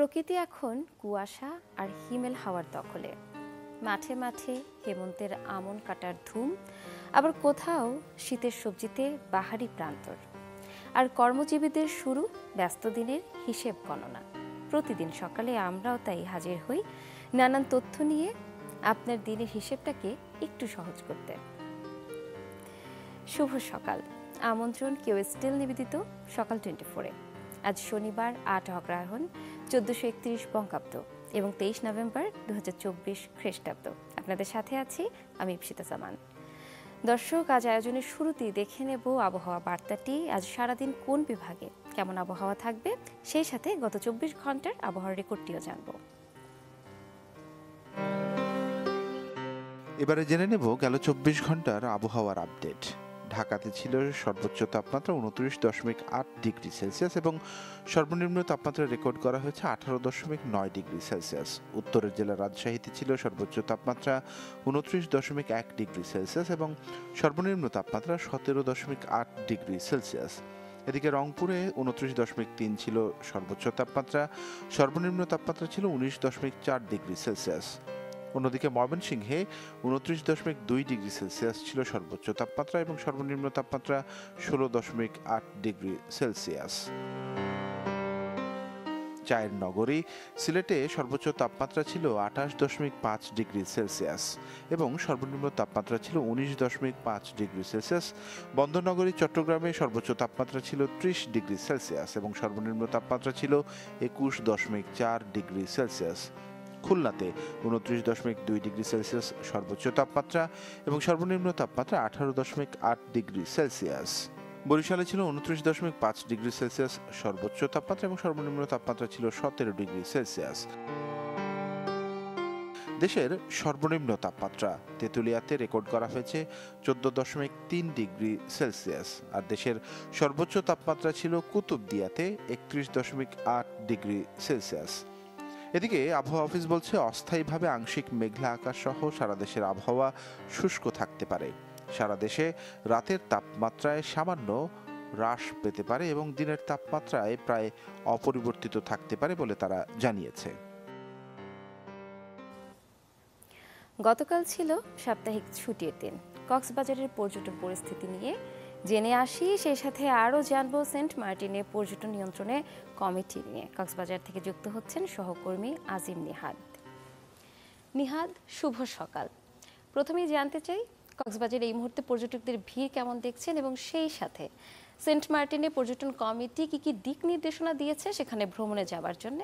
প্রকৃতি এখন কুয়াশা আর হিমেল হাওয়ার দখলে। মাঠে মাঠে হেমন্তের আমন কাটার ধুম, আবার কোথাও শীতের সবজিতে বাহারি প্রান্তর। আর কর্মজীবীদের শুরু ব্যস্ত দিনের হিসেব গণনা। প্রতিদিন সকালে আমরাও তাই হাজির হই নানান তথ্য নিয়ে আপনার দিনের হিসেবটাকে একটু সহজ করতে। শুভ সকাল, আমন্ত্রণ কেউ স্টিল নিবেদিত সকাল 24-এ। আজ শনিবার 8 অগ্রহায়ণ 1431 বঙ্গাব্দ এবং 23 নভেম্বর 2024 খ্রিস্টাব্দ। আপনাদের সাথে আছি আমি ইপসিতা জামান। দর্শক, আজ আয়োজনের শুরুতেই দেখে নেব আবহাওয়া বার্তাটি। আজ সারাদিন কোন বিভাগে কেমন আবহাওয়া থাকবে, সেই সাথে গত 24 ঘন্টার আবহাওয়ার রেকর্ডটিও জানব। এবারে জেনে নেব গেল 24 ঘন্টার আবহাওয়ার আপডেট। ঢাকাতে ছিল সর্বোচ্চ তাপমাত্রা 29.8 ডিগ্রি সেলসিয়াস এবং সর্বনিম্ন তাপমাত্রা রেকর্ড করা হয়েছে 18.9 ডিগ্রি সেলসিয়াস। উত্তরের জেলা রাজশাহীতে ছিল সর্বোচ্চ তাপমাত্রা 29.1 ডিগ্রি সেলসিয়াস এবং সর্বনিম্ন তাপমাত্রা 17.8 ডিগ্রি সেলসিয়াস। এদিকে রংপুরে 29.3 ছিল সর্বোচ্চ তাপমাত্রা, সর্বনিম্ন তাপমাত্রা ছিল 19.4 ডিগ্রি সেলসিয়াস। অন্যদিকে ময়মনসিংহে 29.2 ডিগ্রি সেলসিয়াস ছিল সর্বোচ্চ তাপমাত্রা এবং সর্বনিম্ন তাপমাত্রা 16.8 ডিগ্রি সেলসিয়াস। চায়ের নগরী সিলেটে সর্বোচ্চ তাপমাত্রা ছিল 28.5 ডিগ্রি সেলসিয়াস এবং সর্বনিম্ন তাপমাত্রা ছিল 19.5 ডিগ্রি সেলসিয়াস। বন্দরনগরী চট্টগ্রামে সর্বোচ্চ তাপমাত্রা ছিল 30 ডিগ্রি সেলসিয়াস এবং সর্বনিম্ন তাপমাত্রা ছিল 21.4 ডিগ্রি সেলসিয়াস। খুলনাতে 29.2 ডিগ্রি সেলসিয়াস সর্বোচ্চ তাপমাত্রা এবং সর্বনিম্ন তাপমাত্রা 18.8 ডিগ্রি সেলসিয়াস। বরিশালে ছিল 29.5 ডিগ্রি সেলসিয়াস সর্বোচ্চ তাপমাত্রা এবং সর্বনিম্ন তাপমাত্রা ছিল 17 ডিগ্রি সেলসিয়াস। দেশের সর্বনিম্ন তাপমাত্রা তেঁতুলিয়াতে রেকর্ড করা হয়েছে 14.3 ডিগ্রি সেলসিয়াস আর দেশের সর্বোচ্চ তাপমাত্রা ছিল কুতুবদিয়াতে 31.8 ডিগ্রি সেলসিয়াস। এদিকে আবহাওয়া অফিস বলছে অস্থায়ীভাবে আংশিক মেঘলা আকাশ সহ সারা দেশের আবহাওয়া শুষ্ক থাকতে পারে। সারা দেশে রাতের তাপমাত্রায় সামান্য হ্রাস পেতে পারে এবং দিনের তাপমাত্রায় প্রায় অপরিবর্তিত থাকতে পারে বলে তারা জানিয়েছে। গতকাল ছিল সাপ্তাহিক ছুটির দিন। কক্সবাজারের পর্যটন পরিস্থিতি নিয়ে জেনে আসি, সেই সাথে আরও জানবো সেন্ট মার্টিনে পর্যটন নিয়ন্ত্রণে কমিটি নিয়ে। কক্সবাজার থেকে যুক্ত হচ্ছেন সহকর্মী আজিম নিহাদ। নিহাদ, শুভ সকাল। প্রথমেই জানতে চাই, কক্সবাজারে এই মুহূর্তে পর্যটকদের ভিড় কেমন দেখছেন এবং সেই সাথে সেন্ট মার্টিনে পর্যটন কমিটি কি কি দিক নির্দেশনা দিয়েছে সেখানে ভ্রমণে যাওয়ার জন্য,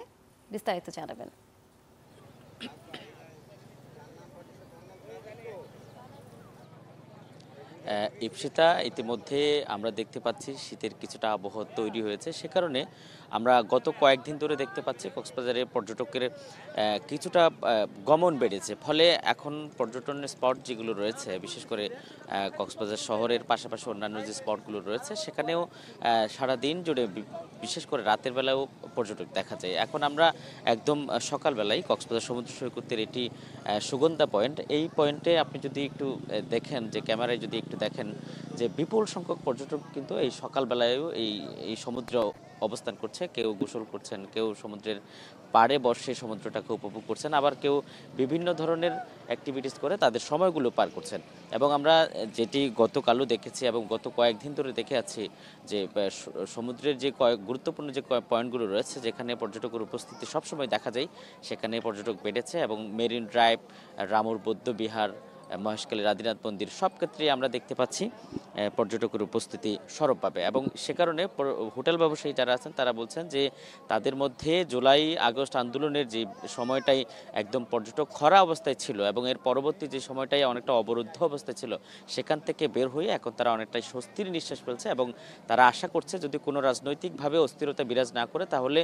বিস্তারিত জানাবেন। ইপসিতা, ইতিমধ্যে আমরা দেখতে পাচ্ছি শীতের কিছুটা আবহাওয়া তৈরি হয়েছে। সে কারণে আমরা গত কয়েকদিন ধরে দেখতে পাচ্ছি কক্সবাজারে পর্যটকের কিছুটা গমন বেড়েছে। ফলে এখন পর্যটনের স্পট যেগুলো রয়েছে, বিশেষ করে কক্সবাজার শহরের পাশাপাশি অন্যান্য যে স্পটগুলো রয়েছে সেখানেও সারাদিন জুড়ে, বিশেষ করে রাতের বেলায়ও পর্যটক দেখা যায়। এখন আমরা একদম সকালবেলায় কক্সবাজার সমুদ্র সৈকতের এটি সুগন্ধা পয়েন্ট, এই পয়েন্টে আপনি যদি একটু দেখেন, যে ক্যামেরায় যদি একটু দেখেন, যে বিপুল সংখ্যক পর্যটক কিন্তু এই সকালবেলায়ও এই সমুদ্রে অবস্থান করছে। কেউ গোসল করছেন, কেউ সমুদ্রের পাড়ে বসে সমুদ্রটাকে উপভোগ করছেন, আবার কেউ বিভিন্ন ধরনের অ্যাক্টিভিটিস করে তাদের সময়গুলো পার করছেন। এবং আমরা যেটি গতকালও দেখেছি এবং গত কয়েকদিন ধরে দেখে আছি যে সমুদ্রের যে গুরুত্বপূর্ণ যে পয়েন্টগুলো রয়েছে যেখানে পর্যটকের উপস্থিতি সবসময় দেখা যায়, সেখানে পর্যটক বেড়েছে। এবং মেরিন ড্রাইভ, রামুর বৌদ্ধ বিহার, মহেশখালীর আদিনাথ মন্দির, সব ক্ষেত্রেই আমরা দেখতে পাচ্ছি পর্যটকের উপস্থিতি সরবভাবে। এবং সে কারণে হোটেল ব্যবসায়ী যারা আছেন তারা বলছেন যে তাদের মধ্যে জুলাই আগস্ট আন্দোলনের যে সময়টাই একদম পর্যটক খরা অবস্থায় ছিল এবং এর পরবর্তী যে সময়টাই অনেকটা অবরুদ্ধ অবস্থায় ছিল, সেখান থেকে বের হয়ে এখন তারা অনেকটাই স্বস্তির নিঃশ্বাস ফেলছে এবং তারা আশা করছে যদি কোনো রাজনৈতিকভাবে অস্থিরতা বিরাজ না করে তাহলে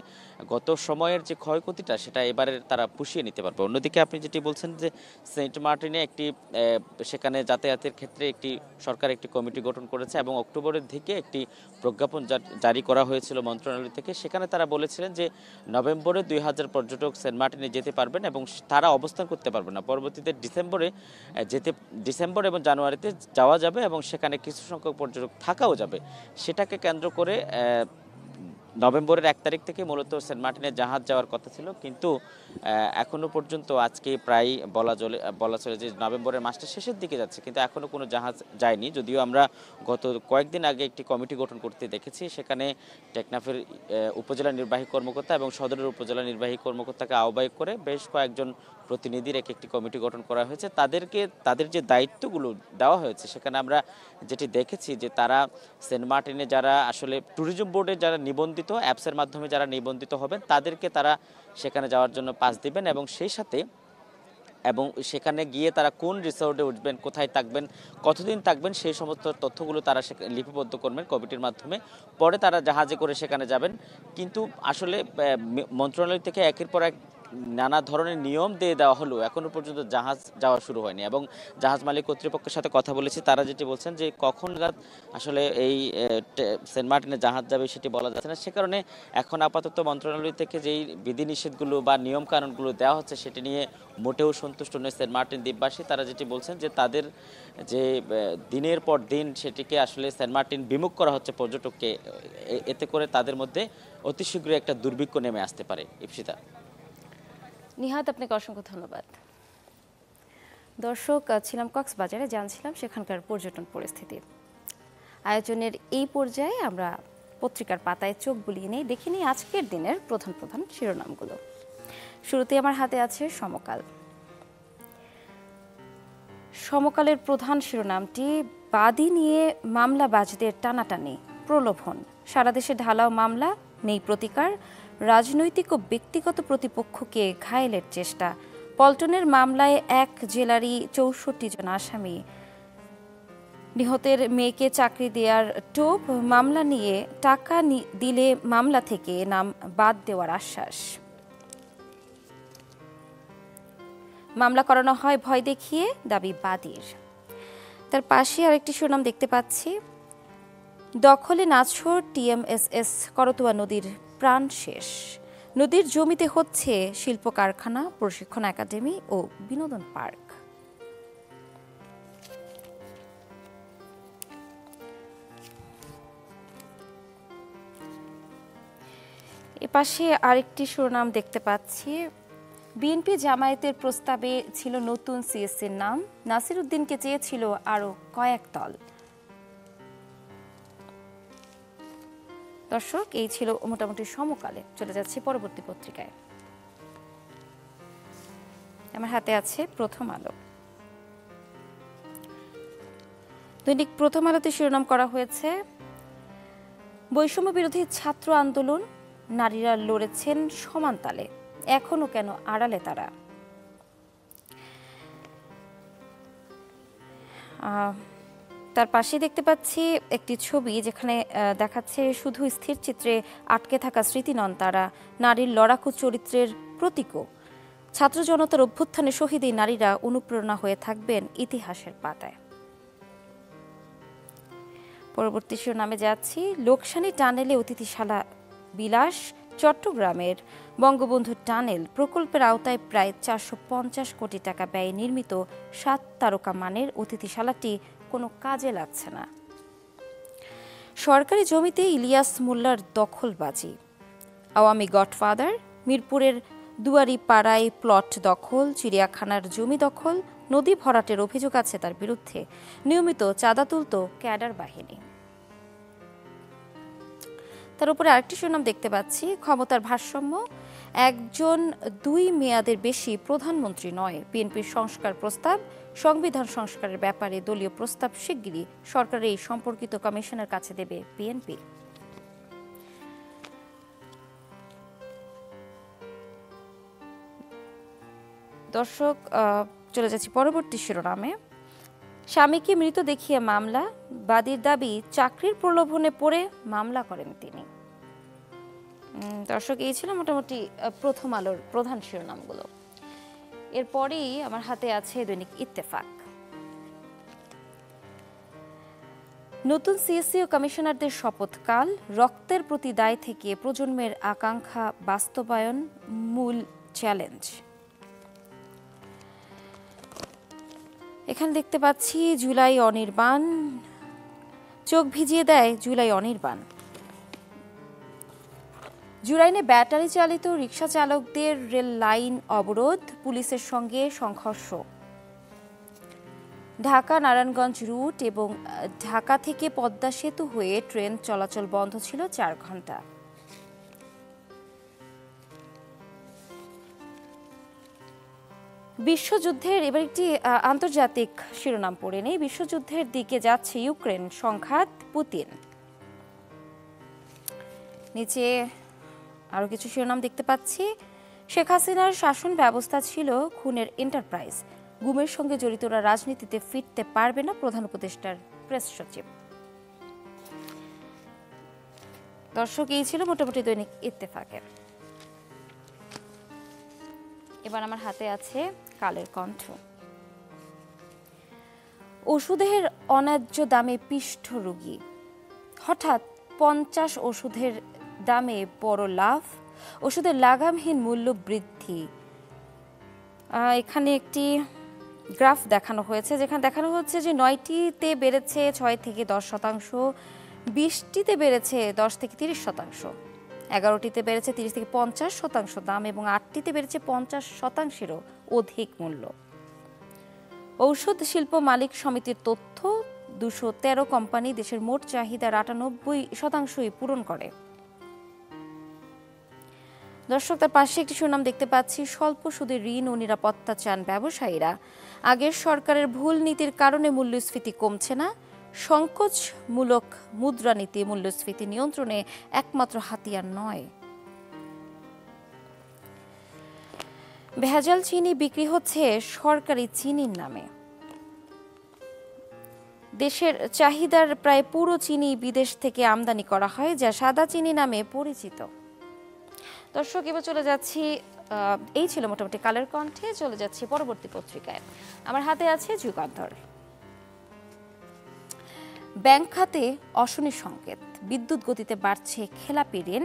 গত সময়ের যে ক্ষয়ক্ষতিটা সেটা এবারের তারা পুষিয়ে নিতে পারবে। অন্যদিকে আপনি যেটি বলছেন যে সেন্ট মার্টিনে একটি সেখানে যাতায়াতের ক্ষেত্রে সরকার একটি কমিটি গঠন করেছে এবং অক্টোবরের দিকে একটি প্রজ্ঞাপন জারি করা হয়েছিল মন্ত্রণালয় থেকে। সেখানে তারা বলেছিলেন যে নভেম্বরে 2000 পর্যটক সেন্ট মার্টিনে যেতে পারবেন এবং তারা অবস্থান করতে পারবে না। পরবর্তীতে ডিসেম্বর এবং জানুয়ারিতে যাওয়া যাবে এবং সেখানে কিছু সংখ্যক পর্যটক থাকাও যাবে। সেটাকে কেন্দ্র করে নভেম্বরের 1 তারিখ থেকে মূলত সেন্ট মার্টিনে জাহাজ যাওয়ার কথা ছিল, কিন্তু এখনো পর্যন্ত আজকে প্রায় বলা চলে যে নভেম্বরের মাসটা শেষের দিকে যাচ্ছে, কিন্তু এখনো কোনো জাহাজ যায়নি। যদিও আমরা গত কয়েকদিন আগে একটি কমিটি গঠন করতে দেখেছি, সেখানে টেকনাফের উপজেলা নির্বাহী কর্মকর্তা এবং সদরের উপজেলা নির্বাহী কর্মকর্তাকে আহ্বায়ক করে বেশ কয়েকজন প্রতিনিধির একটি কমিটি গঠন করা হয়েছে। তাদের যে দায়িত্বগুলো দেওয়া হয়েছে, সেখানে আমরা যেটি দেখেছি যে তারা সেন্ট মার্টিনে যারা আসলে ট্যুরিজম বোর্ডে যারা নিবন্ধিত, অ্যাপসের মাধ্যমে যারা নিবন্ধিত হবেন, তাদেরকে তারা সেখানে যাওয়ার জন্য পাস দিবেন এবং সেই সাথে সেখানে গিয়ে তারা কোন রিসোর্টে উঠবেন, কোথায় থাকবেন, কতদিন থাকবেন, সেই সমস্ত তথ্যগুলো তারা লিপিবদ্ধ করবেন কমিটির মাধ্যমে। পরে তারা জাহাজে করে সেখানে যাবেন। কিন্তু আসলে মন্ত্রণালয় থেকে একের পর এক নানা ধরনের নিয়ম দিয়ে দেওয়া হলো, এখনো পর্যন্ত জাহাজ যাওয়া শুরু হয়নি। এবং জাহাজ মালিক কর্তৃপক্ষের সাথে কথা বলেছি, তারা যেটি বলছেন যে কখন রাত আসলে এই সেন্ট মার্টিনে জাহাজ যাবে সেটি বলা যাচ্ছে না। সে কারণে এখন আপাতত মন্ত্রণালয় থেকে যেই বিধিনিষেধগুলো বা নিয়ম কানুনগুলো দেওয়া হচ্ছে, সেটি নিয়ে মোটেও সন্তুষ্ট নয় সেন্ট মার্টিন দ্বীপবাসী। তারা যেটি বলছেন যে তাদের যে দিনের পর দিন সেটিকে আসলে সেন্ট মার্টিন বিমুখ করা হচ্ছে পর্যটককে, এতে করে তাদের মধ্যে অতি শীঘ্রই একটা দুর্ভিক্ষ নেমে আসতে পারে। ইপসিতা। নিহাত, আপনাকে অসংখ্য ধন্যবাদ। দর্শক, ছিলাম কক্সবাজারে, জানছিলাম সেখানকার পর্যটন পরিস্থিতি। আয়োজনের এই পর্যায়ে আমরা পত্রিকার পাতায় চোখ বুলিয়ে নেই, দেখে নিই আজকের দিনের প্রধান প্রধান শিরোনামগুলো। শুরুতে আমার হাতে আছে সমকাল। সমকালের প্রধান শিরোনামটি বাদী নিয়ে মামলাবাজদের টানাটানি, প্রলোভন, সারা দেশে ঢালাও মামলা, নেই প্রতিকার, রাজনৈতিক ও ব্যক্তিগত প্রতিপক্ষকে ঘায়েলের চেষ্টা, পল্টনের মামলায় এক জেলারই 64 জন আসামি, নিহতের মেয়েকে চাকরি দেওয়ার টোপ, মামলা নিয়ে টাকা দিলে মামলা থেকে নাম বাদ দেওয়ার আশ্বাস, মামলা করানো হয় ভয় দেখিয়ে, দাবি বাদীর। তার পাশে আরেকটি শিরোনাম দেখতে পাচ্ছি, দখলে নাছোড় টিএমএসএস, করতোয়া নদীর প্রাণ শেষ, নদীর জমিতে হচ্ছে শিল্প কারখানা, প্রশিক্ষণ একাডেমি ও বিনোদন পার্ক। এপাশে আরেকটি শিরোনাম দেখতে পাচ্ছি, বিএনপি জামায়াতের প্রস্তাবে ছিল নতুন সিএসসির নাম, নাসির উদ্দিনকে চেয়েছিল আরো কয়েক দল। দর্শক, এই ছিল মোটামুটি সমকালে। চলে যাচ্ছে পরবর্তী পত্রিকায়। আমার হাতে আছে প্রথম আলো। দৈনিক প্রথম আলোতে শিরোনাম করা হয়েছে, বৈষম্য বিরোধী ছাত্র আন্দোলন, নারীরা লড়েছেন সমান তালে, এখনো কেন আড়ালে তারা। তার পাশে দেখতে পাচ্ছি একটি ছবি, যেখানে দেখাচ্ছে শুধু স্থির চিত্রে আটকে থাকা স্মৃতি নন তারা, নারীর লড়াকু চরিত্রের প্রতীকও। ছাত্র জনতার অভ্যুত্থানে শহীদ এই নারীরা অনুপ্রেরণা হয়ে থাকবেন ইতিহাসের পাতায়। পরবর্তী শিরোনামে যাচ্ছি, লোকসানী টানেলে অতিথিশালা বিলাস, চট্টগ্রামের বঙ্গবন্ধু টানেল প্রকল্পের আওতায় প্রায় 450 কোটি টাকা ব্যয়ে নির্মিত 7 তারকা মানের অতিথিশালাটি কোনো কাজে লাগছে না। সরকারি জমিতে ইলিয়াস মোল্লার দখলবাজি, আওয়ামী গডফাদার, মিরপুরের দুয়ারি পাড়ায় প্লট দখল, চিড়িয়াখানার জমি দখল, নদী ভরাটের অভিযোগ আছে তার বিরুদ্ধে, নিয়মিত চাঁদা তুলত ক্যাডার বাহিনী। তার উপরে আরেকটি শিরোনাম দেখতে পাচ্ছি, ক্ষমতার ভারসাম্য, একজন 2 মেয়াদের বেশি প্রধানমন্ত্রী নয়, বিএনপির সংস্কার প্রস্তাব, সংবিধান সংস্কারের ব্যাপারে দলীয় প্রস্তাব শিগগিরই সরকারের এই সম্পর্কিত কমিশনের কাছে দেবে বিএনপি। দর্শক, চলে যাচ্ছি পরবর্তী শিরোনামে, স্বামীকে মৃত দেখিয়ে মামলা, বাদীর দাবি চাকরির প্রলোভনে পড়ে মামলা করেন তিনি। দর্শক, এই ছিল মোটামুটি প্রথম আলোর প্রধান শিরোনামগুলো। এরপরেই আমার হাতে আছে দৈনিক ইত্তেফাক। নতুন সিএসসি ও কমিশনারদের শপথকাল, রক্তের প্রতি দায় থেকে প্রজন্মের আকাঙ্ক্ষা বাস্তবায়ন মূল চ্যালেঞ্জ। এখানে দেখতে পাচ্ছি জুলাই অনির্বাণ, চোখ ভিজিয়ে দেয় জুলাই অনির্বাণ। জুরাইনে ব্যাটারি চালিত রিকশা চালকদের রেল লাইন অবরোধ, পুলিশের সঙ্গে সংঘর্ষ। ঢাকা নারায়ণগঞ্জ রুট এবং ঢাকা থেকে পদ্মা সেতু হয়ে ট্রেন চলাচল বন্ধ ছিল 4 ঘন্টা। বিশ্বযুদ্ধের এবার একটি আন্তর্জাতিক শিরোনাম পড়ে নেই। বিশ্বযুদ্ধের দিকে যাচ্ছে ইউক্রেন, সংঘাত পুতিন। নিচে আরো কিছু শিরোনাম দেখতে পাচ্ছি। শেখ হাসিনার শাসন ব্যবস্থা ছিল খুনের এন্টারপ্রাইজ, গুমের সঙ্গে জড়িতরা রাজনীতিতে ফিরতে পারবে না, প্রধান উপদেষ্টার প্রেস সচিব। দর্শক, এই ছিল মোটামুটি দৈনিক ইত্তেফাকের। এবার আমার হাতে আছে কালের কণ্ঠ। ওষুধের অন্যায্য দামে পিষ্ট রোগী, হঠাৎ 50 ওষুধের দামে বড় লাভ, ওষুধের লাগামহীন মূল্য বৃদ্ধি। এখানে একটি গ্রাফ দেখানো হয়েছে, যেখানে দেখানো হচ্ছে যে 9টিতে বেড়েছে 6 থেকে 10%, 20টিতে বেড়েছে 10 থেকে 30%, 11টিতে বেড়েছে 30 থেকে 50% দাম এবং 8টিতে বেড়েছে 50%-এরও অধিক মূল্য। ঔষধ শিল্প মালিক সমিতির তথ্য, 213 কোম্পানি দেশের মোট চাহিদার 98% পূরণ করে। দর্শক, তার পাশে একটি শিরোনাম দেখতে পাচ্ছি, স্বল্প সুদের ঋণ ও নিরাপত্তা চান ব্যবসায়ীরা। আগের সরকারের ভুল নীতির কারণে মূল্যস্ফীতি কমছে না, সংকোচমূলক মুদ্রানীতি মূল্যস্ফীতি নিয়ন্ত্রণে একমাত্র হাতিয়ার নয়। ভেজাল চিনি বিক্রি হচ্ছে সরকারি চিনির নামে। দেশের চাহিদার প্রায় পুরো চিনি বিদেশ থেকে আমদানি করা হয়, যা সাদা চিনি নামে পরিচিত। দর্শক, এবার চলে যাচ্ছি, এই ছিল মোটামুটি কালের কণ্ঠে। চলে যাচ্ছি পরবর্তী পত্রিকায়। আমার হাতে আছে যুগান্তর। ব্যাংক খাতে অশনি সংকেত, বিদ্যুৎ গতিতে বাড়ছে খেলাপি ঋণ।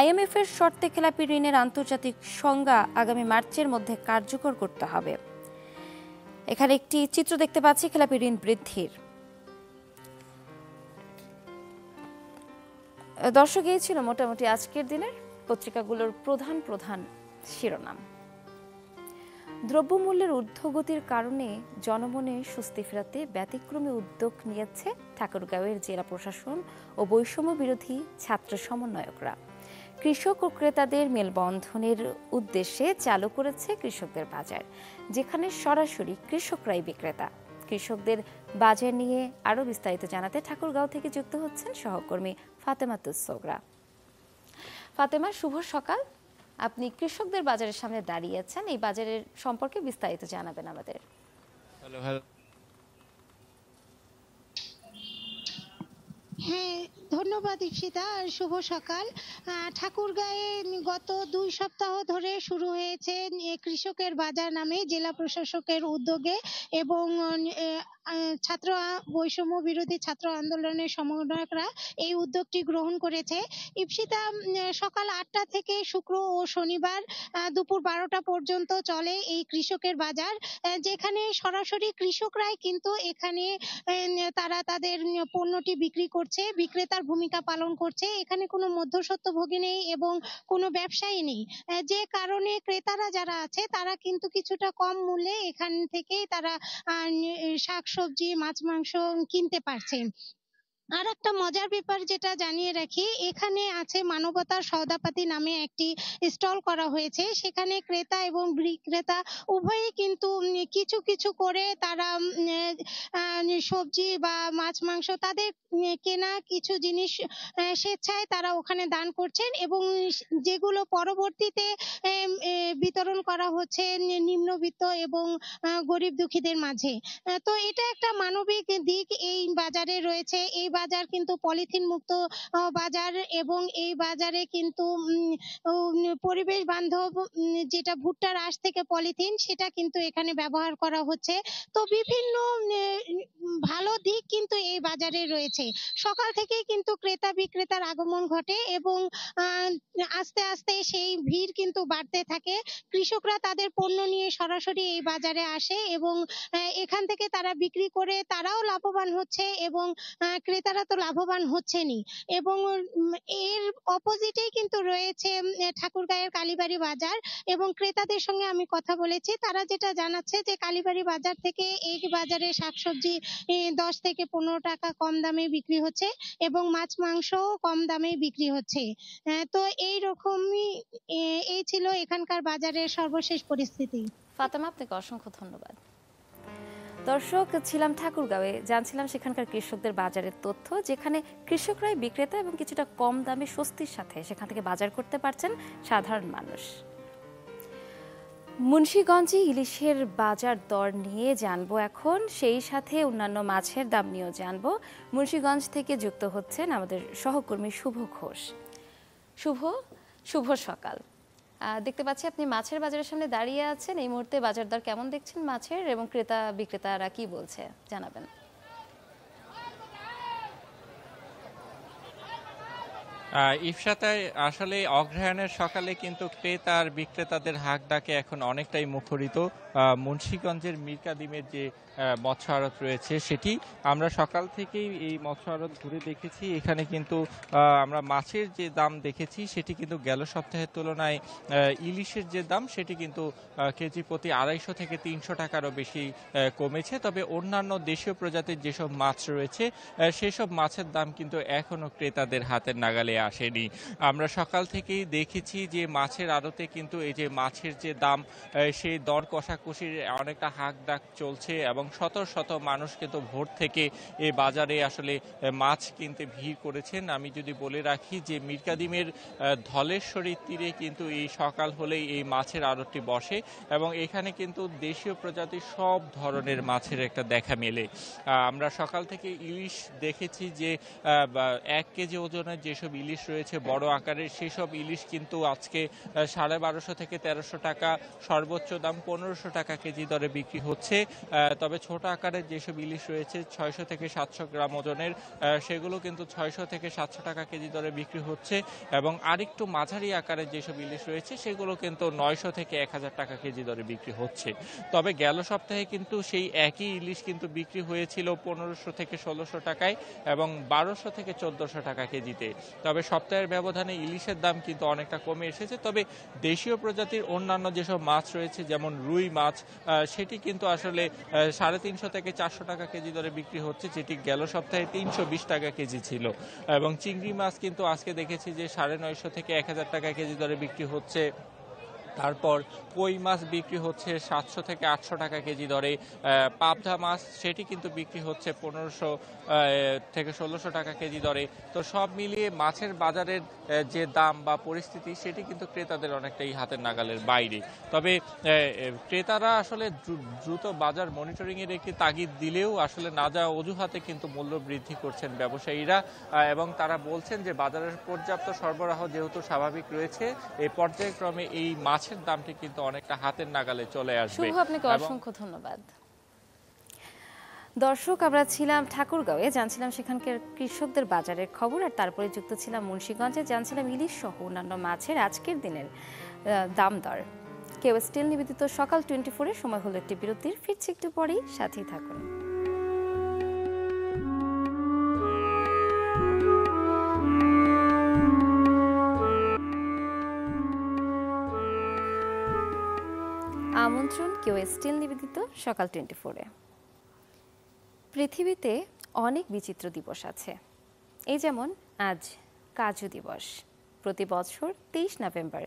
IMF এর শর্তে খেলাপি ঋণের আন্তর্জাতিক সংজ্ঞা আগামী মার্চের মধ্যে কার্যকর করতে হবে। এখানে একটি চিত্র দেখতে পাচ্ছি খেলাপি ঋণ বৃদ্ধির। দর্শক, এই ছিল মোটামুটি আজকের দিনের পত্রিকাগুলোর প্রধান প্রধান শিরোনাম। দ্রব্যমূল্যের ঊর্ধ্বগতির কারণে জনমনে স্বস্তি ফেরাতে ব্যতিক্রমী উদ্যোগ নিয়েছে ঠাকুরগাঁওয়ের জেলা প্রশাসন ও বৈষম্য বিরোধী ছাত্র সমন্বয়করা। কৃষক ও ক্রেতাদের মেলবন্ধনের উদ্দেশ্যে চালু করেছে কৃষকদের বাজার, যেখানে সরাসরি কৃষকরাই বিক্রেতা। কৃষকদের বাজার নিয়ে আরও বিস্তারিত জানাতে ঠাকুরগাঁও থেকে যুক্ত হচ্ছেন সহকর্মী ফাতেমা তুসোগরা। ফাতেমা, শুভ সকাল। আপনি কৃষকদের বাজারের সামনে দাঁড়িয়েছেন, এই বাজারের সম্পর্কে বিস্তারিত জানাবেন আমাদের। হ্যাঁ, ধন্যবাদ ঈপ্সিতা, আর শুভ সকাল। ঠাকুরগাঁয়ে গত 2 সপ্তাহ ধরে শুরু হয়েছে কৃষকের বাজার নামে জেলা প্রশাসকের উদ্যোগে এবং ছাত্র বৈষম্য বিরোধী ছাত্র আন্দোলনের সমন্বয়করা এই উদ্যোগটি গ্রহণ করেছে। ঈপ্সিতা, সকাল 8টা থেকে শুক্র ও শনিবার দুপুর 12টা পর্যন্ত চলে এই কৃষকের বাজার, যেখানে সরাসরি কৃষকরাই কিন্তু এখানে তারা তাদের পণ্যটি বিক্রি করছে, বিক্রেতার ভূমিকা পালন করছে। এখানে কোনো মধ্যস্বত্বভোগী নেই এবং কোনো ব্যবসায়ী নেই, যে কারণে ক্রেতারা যারা আছে তারা কিন্তু কিছুটা কম মূল্যে এখান থেকেই তারা শাকসবজি, মাছ মাংস কিনতে পারছে। আর একটা মজার ব্যাপার যেটা জানিয়ে রাখি, এখানে আছে মানবতার সওদাপাতি নামে একটি স্টল করা হয়েছে। সেখানে ক্রেতা এবং বিক্রেতা উভয়ই কিন্তু কিছু কিছু করে তারা সবজি বা মাছ মাংস তাদের কেনা কিছু জিনিস স্বেচ্ছায় তারা ওখানে দান করছেন এবং যেগুলো পরবর্তীতে বিতরণ করা হচ্ছে নিম্নবিত্ত এবং গরিব দুঃখীদের মাঝে। তো এটা একটা মানবিক দিক এই বাজারে রয়েছে। এই বাজার কিন্তু পলিথিন মুক্ত বাজার এবং এই বাজারে কিন্তু পরিবেশ বান্ধব যেটা ভুট্টার আঁশ থেকে পলিথিন, সেটা কিন্তু এখানে ব্যবহার করা হচ্ছে। তো বিভিন্ন ভালো দিক কিন্তু এই বাজারে রয়েছে। সকাল থেকেই কিন্তু ক্রেতা বিক্রেতার আগমন ঘটে এবং আস্তে আস্তে সেই ভিড় কিন্তু বাড়তে থাকে। কৃষকরা তাদের পণ্য নিয়ে সরাসরি এই বাজারে আসে এবং এখান থেকে তারা বিক্রি করে তারাও লাভবান হচ্ছে এবং ক্রেতা ক্রেতারা তো লাভবান হচ্ছেনই, এবং এর অপোজিটেই কিন্তু রয়েছে ঠাকুরগাঁয়ের কালীবাড়ি বাজার, এবং ক্রেতাদের সঙ্গে আমি কথা বলেছি, তারা যেটা জানাচ্ছে যে কালীবাড়ি বাজার থেকে এই বাজারে শাকসবজি 10 থেকে 15 টাকা কম দামে বিক্রি হচ্ছে, এবং মাছ মাংসও কম দামে বিক্রি হচ্ছে। তো এই রকমই এই ছিল এখানকার বাজারের সর্বশেষ পরিস্থিতি। ফাতেমা, আপনাকে অসংখ্য ধন্যবাদ। দর্শক, ছিলাম ঠাকুরগাঁওয়ে, জানছিলাম সেখানকার কৃষকদের বাজারের তথ্য, যেখানে কৃষকরাই বিক্রেতা এবং কিছুটা কম দামে স্বস্তির সাথে সেখান থেকে বাজার করতে পারছেন সাধারণ মানুষ। মুন্সিগঞ্জে ইলিশের বাজার দর নিয়ে জানবো এখন, সেই সাথে অন্যান্য মাছের দাম নিয়েও জানবো। মুন্সিগঞ্জ থেকে যুক্ত হচ্ছেন আমাদের সহকর্মী শুভ ঘোষ। শুভ সকাল। দেখতে পাচ্ছি আপনি মাছের বাজারের সামনে দাঁড়িয়ে আছেন। এই মুহূর্তে বাজার দর কেমন দেখছেন মাছের, এবং ক্রেতা বিক্রেতারা কি বলছে জানাবেন। ইফসাতায় আসলে অগ্রহায়ণের সকালে কিন্তু ক্রেতা আর বিক্রেতাদের হাক ডাকে এখন অনেকটাই মুখরিত। মুন্সিগঞ্জের মিরকাদিমের যে মৎস্য আড়ত রয়েছে সেটি আমরা সকাল থেকেই এই মৎস্য আড়ত ঘুরে দেখেছি। এখানে কিন্তু আমরা মাছের যে দাম দেখেছি সেটি কিন্তু গেল সপ্তাহের তুলনায় ইলিশের যে দাম সেটি কিন্তু কেজি প্রতি 250 থেকে 300 টাকারও বেশি কমেছে। তবে অন্যান্য দেশীয় প্রজাতির যেসব মাছ রয়েছে সেসব মাছের দাম কিন্তু এখনো ক্রেতাদের হাতের নাগালে আসেনি। আমরা সকাল থেকেই দেখেছি যে মাছের আড়তে কিন্তু এই যে মাছের যে দাম সেই দর কষাকষির অনেকটা হাক ডাক চলছে, এবং শত শত মানুষ কিন্তু ভোর থেকে এই বাজারে আসলে মাছ কিনতে ভিড় করেছেন। আমি যদি বলে রাখি যে মিরকাদিমের ধলেশ্বরীর তীরে কিন্তু এই সকাল হলেই এই মাছের আড়তটি বসে, এবং এখানে কিন্তু দেশীয় প্রজাতির সব ধরনের মাছের একটা দেখা মেলে। আমরা সকাল থেকে ইলিশ দেখেছি যে 1 কেজি ওজনের যেসব ইলিশ রয়েছে বড় আকারের, সেসব ইলিশ কিন্তু আজকে 1250 থেকে 1300 টাকা, সর্বোচ্চ দাম 1500 টাকা কেজি দরে বিক্রি হচ্ছে। তবে ছোট আকারের যেসব ইলিশ রয়েছে 600 থেকে 700 গ্রাম ওজনের, সেগুলো কিন্তু 600 থেকে 700 টাকা কেজি দরে বিক্রি হচ্ছে, এবং আরেকটু মাঝারি আকারের যেসব ইলিশ রয়েছে সেগুলো কিন্তু 900 থেকে 1000 টাকা কেজি দরে বিক্রি হচ্ছে। তবে গেল সপ্তাহে কিন্তু সেই একই ইলিশ কিন্তু বিক্রি হয়েছিল 1500 থেকে 1600 টাকায় এবং 1200 থেকে 1400 টাকা কেজিতে। তবে সপ্তাহের ব্যবধানে ইলিশের দাম কিন্তু অনেকটা কমে এসেছে। তবে দেশীয় প্রজাতির অন্যান্য যেসব মাছ রয়েছে যেমন রুই মাছ, সেটি কিন্তু আসলে 350 থেকে 400 টাকা কেজি দরে বিক্রি হচ্ছে, যেটি গেল সপ্তাহে 320 টাকা কেজি ছিল। এবং চিংড়ি মাছ কিন্তু আজকে দেখেছি যে 950 থেকে 1000 টাকা কেজি দরে বিক্রি হচ্ছে। তারপর কই মাছ বিক্রি হচ্ছে 700 থেকে 800 টাকা কেজি দরে। পাবদা মাছ সেটি কিন্তু বিক্রি হচ্ছে 1500 থেকে 1600 টাকা কেজি দরে। তো সব মিলিয়ে মাছের বাজারের যে দাম বা পরিস্থিতি সেটি কিন্তু ক্রেতাদের অনেকটাই হাতের নাগালের বাইরে। তবে ক্রেতারা আসলে দ্রুত বাজার মনিটরিংয়ের একটি তাগিদ দিলেও আসলে না যাওয়া অজুহাতে কিন্তু মূল্য বৃদ্ধি করছেন ব্যবসায়ীরা, এবং তারা বলছেন যে বাজারের পর্যাপ্ত সরবরাহ যেহেতু স্বাভাবিক রয়েছে, এই পর্যায়ক্রমে এই মাছের দামটি কিন্তু অনেকটা হাতের নাগালে চলে আসবে। শুভ, আপনাকে অসংখ্য ধন্যবাদ। দর্শক, আমরা ছিলাম ঠাকুরগাঁওয়ে, জানছিলাম সেখানকার কৃষকদের বাজারের খবর, আর তারপরে যুক্ত ছিলাম মুন্সিগঞ্জে, জানছিলাম ইলিশ সহ অন্যান্য মাছের আজকের দিনের দাম দর। কেউ স্টিল নিবেদিত সকাল 24-এর সময় হলো একটি বিরতির, ফিরছি একটু পরেই, সাথেই থাকুন। আমন্ত্রণ কেউ স্টিল নিবেদিত সকাল 24-এ। পৃথিবীতে অনেক বিচিত্র দিবস আছে, এই যেমন আজ কাজু দিবস। প্রতি বছর 23 নভেম্বর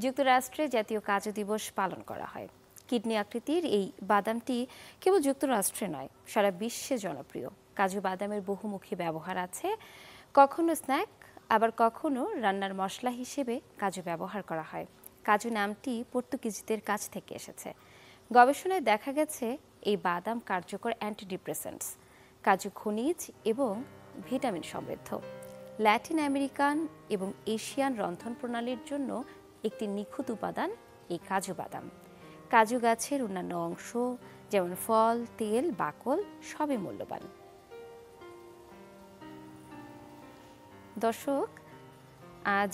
যুক্তরাষ্ট্রে জাতীয় কাজু দিবস পালন করা হয়। কিডনি আকৃতির এই বাদামটি কেবল যুক্তরাষ্ট্রে নয়, সারা বিশ্বে জনপ্রিয়। কাজু বাদামের বহুমুখী ব্যবহার আছে, কখনো স্ন্যাক, আবার কখনো রান্নার মশলা হিসেবে কাজু ব্যবহার করা হয়। কাজু নামটি পর্তুগিজদের কাছ থেকে এসেছে। গবেষণায় দেখা গেছে এই বাদাম কার্যকর অ্যান্টিডিপ্রেসেন্টস, কাজু খনিজ এবং ভিটামিন সমৃদ্ধ। ল্যাটিন আমেরিকান এবং এশিয়ান রন্ধন প্রণালীর জন্য একটি নিখুঁত উপাদান এই কাজু বাদাম। কাজু গাছের অন্যান্য অংশ যেমন ফল, তেল, বাকল সবই মূল্যবান। দর্শক, আজ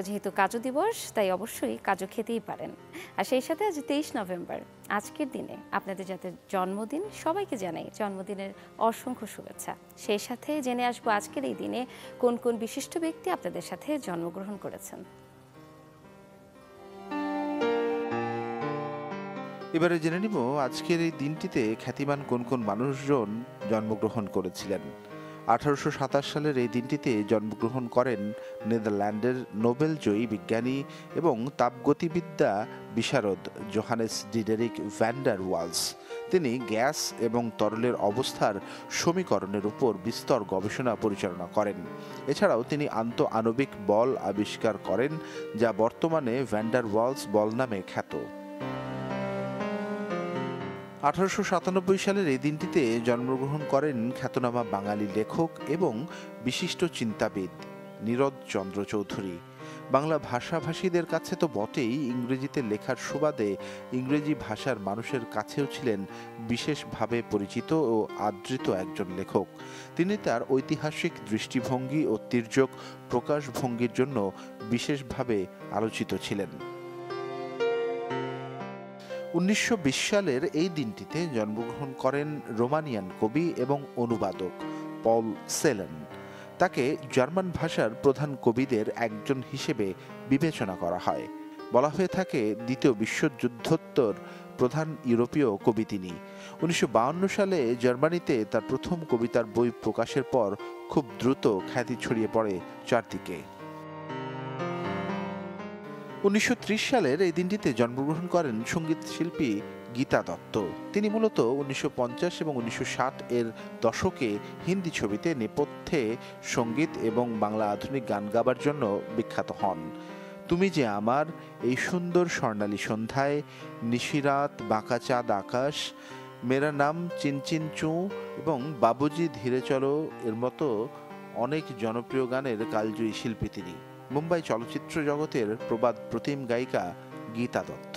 যেহেতু কাজু দিবস, তাই অবশ্যই কাজু খেতেই পারেন। আর সেই সাথে আজ 23 নভেম্বর, আজকের দিনে আপনাদের যাদের জন্মদিন, সবাইকে জানাই জন্মদিনের অসংখ্য শুভেচ্ছা। সেই সাথে জেনে আসবো আজকের এই দিনে কোন কোন বিশিষ্ট ব্যক্তি আপনাদের সাথে জন্মগ্রহণ করেছেন। এবারে জেনে নিব আজকের এই দিনটিতে খ্যাতিমান কোন কোন মানুষজন জন্মগ্রহণ করেছিলেন। 1827 সালের এই দিনটিতে জন্মগ্রহণ করেন নেদারল্যান্ডের নোবেল জয়ী বিজ্ঞানী এবং তাপগতিবিদ্যা বিশারদ জোহানেস ডিডেরিক ভ্যান ডার ওয়ালস। তিনি গ্যাস এবং তরলের অবস্থার সমীকরণের উপর বিস্তর গবেষণা পরিচালনা করেন। এছাড়াও তিনি আন্তঃআণবিক বল আবিষ্কার করেন, যা বর্তমানে ভ্যান ডার ওয়ালস বল নামে খ্যাত। 1897 সালের এই দিনটিতে জন্মগ্রহণ করেন খ্যাতনামা বাঙালি লেখক এবং বিশিষ্ট চিন্তাবিদ নীরদ চন্দ্র চৌধুরী। বাংলা ভাষাভাষীদের কাছে তো বটেই, ইংরেজিতে লেখার সুবাদে ইংরেজি ভাষার মানুষের কাছেও ছিলেন বিশেষভাবে পরিচিত ও আদৃত একজন লেখক। তিনি তার ঐতিহাসিক দৃষ্টিভঙ্গি ও তির্যক প্রকাশভঙ্গির জন্য বিশেষভাবে আলোচিত ছিলেন। 1920 সালের এই দিনটিতে জন্মগ্রহণ করেন রোমানিয়ান কবি এবং অনুবাদক পল সেলেন। তাকে জার্মান ভাষার প্রধান কবিদের একজন হিসেবে বিবেচনা করা হয়। বলা হয়ে থাকে দ্বিতীয় বিশ্বযুদ্ধোত্তর প্রধান ইউরোপীয় কবি তিনি। 1952 সালে জার্মানিতে তার প্রথম কবিতার বই প্রকাশের পর খুব দ্রুত খ্যাতি ছড়িয়ে পড়ে চারদিকে। 1930 সালের এই দিনটিতে জন্মগ্রহণ করেন সঙ্গীত শিল্পী গীতা দত্ত। তিনি মূলত 1950 এবং 1960 এর দশকে হিন্দি ছবিতে নেপথ্যে সঙ্গীত এবং বাংলা আধুনিক গান গাবার জন্য বিখ্যাত হন। তুমি যে আমার, এই সুন্দর স্বর্ণালী সন্ধ্যায়, নিশিরাত, বাঁকা চাঁদ আকাশ, মেরা নাম চিনচিন চু এবং বাবুজি ধীরে চলো এর মতো অনেক জনপ্রিয় গানের কালজয়ী শিল্পী তিনি। মুম্বাই চলচ্চিত্র জগতের প্রবাদ প্রতিম গায়িকা গীতা দত্ত।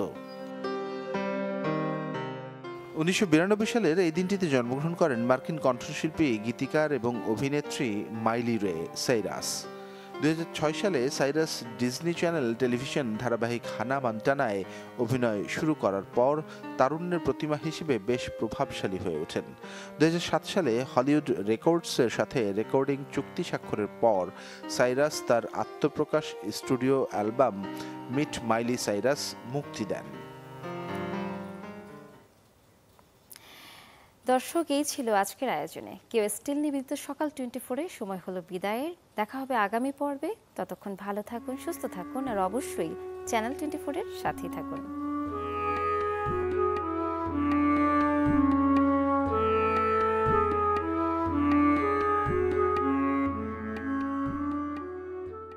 1992 সালের এই দিনটিতে জন্মগ্রহণ করেন মার্কিন কণ্ঠশিল্পী, গীতিকার এবং অভিনেত্রী মাইলি রে সাইরাস। 2006 সালে সাইরাস ডিজনি চ্যানেল টেলিভিশন ধারাবাহিক হানা মন্টানায় অভিনয় শুরু করার পর তারুণ্যের প্রতিমা হিসেবে বেশ প্রভাবশালী হয়ে ওঠেন। 2007 সালে হলিউড রেকর্ডসের সাথে রেকর্ডিং চুক্তি স্বাক্ষরের পর সাইরাস তার আত্মপ্রকাশ studio album Meet Miley Cyrus মুক্তি দেন। দর্শক, এই ছিল আজকের আয়োজনে। কেউ স্টিল নিবেদিত সকাল 24-এ সময় হলো বিদায়ের। দেখা হবে আগামী পর্বে। ততক্ষণ ভালো থাকুন, সুস্থ থাকুন আর অবশ্যই চ্যানেল 24-এর সাথেই থাকুন।